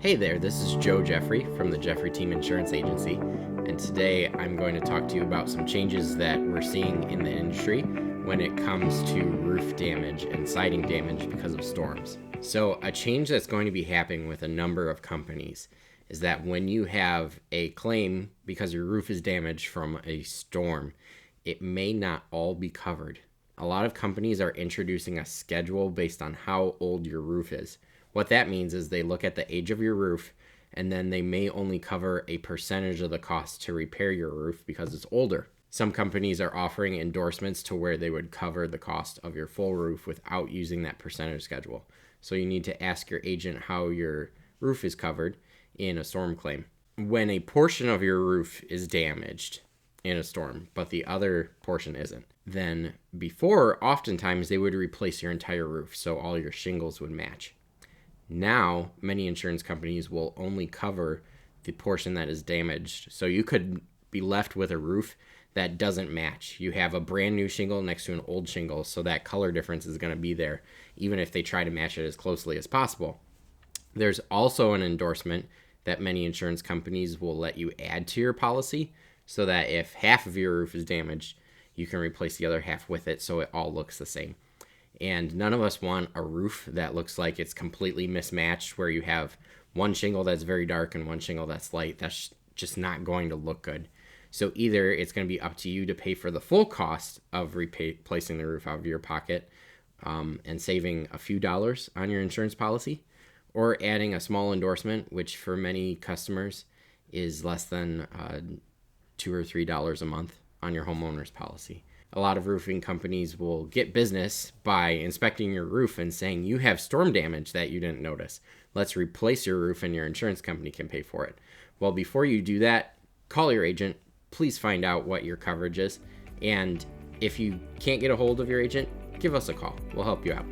Hey there, this is Joe Jeffrey from the Jeffrey Team Insurance Agency, and today I'm going to talk to you about some changes that we're seeing in the industry when it comes to roof damage and siding damage because of storms. So a change that's going to be happening with a number of companies is that when you have a claim because your roof is damaged from a storm, it may not all be covered. A lot of companies are introducing a schedule based on how old your roof is. What that means is they look at the age of your roof, and then they may only cover a percentage of the cost to repair your roof because it's older. Some companies are offering endorsements to where they would cover the cost of your full roof without using that percentage schedule. So you need to ask your agent how your roof is covered in a storm claim. When a portion of your roof is damaged in a storm, but the other portion isn't, then before, oftentimes they would replace your entire roof so all your shingles would match. Now, many insurance companies will only cover the portion that is damaged. So you could be left with a roof that doesn't match. You have a brand new shingle next to an old shingle, so that color difference is going to be there, even if they try to match it as closely as possible. There's also an endorsement that many insurance companies will let you add to your policy so that if half of your roof is damaged, you can replace the other half with it so it all looks the same. And none of us want a roof that looks like it's completely mismatched, where you have one shingle that's very dark and one shingle that's light. That's just not going to look good. So either it's going to be up to you to pay for the full cost of replacing the roof out of your pocket and saving a few dollars on your insurance policy, or adding a small endorsement, which for many customers is less than $2 or $3 a month on your homeowner's policy. A lot of roofing companies will get business by inspecting your roof and saying, you have storm damage that you didn't notice. Let's replace your roof and your insurance company can pay for it. Well, before you do that, call your agent. Please find out what your coverage is. And if you can't get a hold of your agent, give us a call. We'll help you out.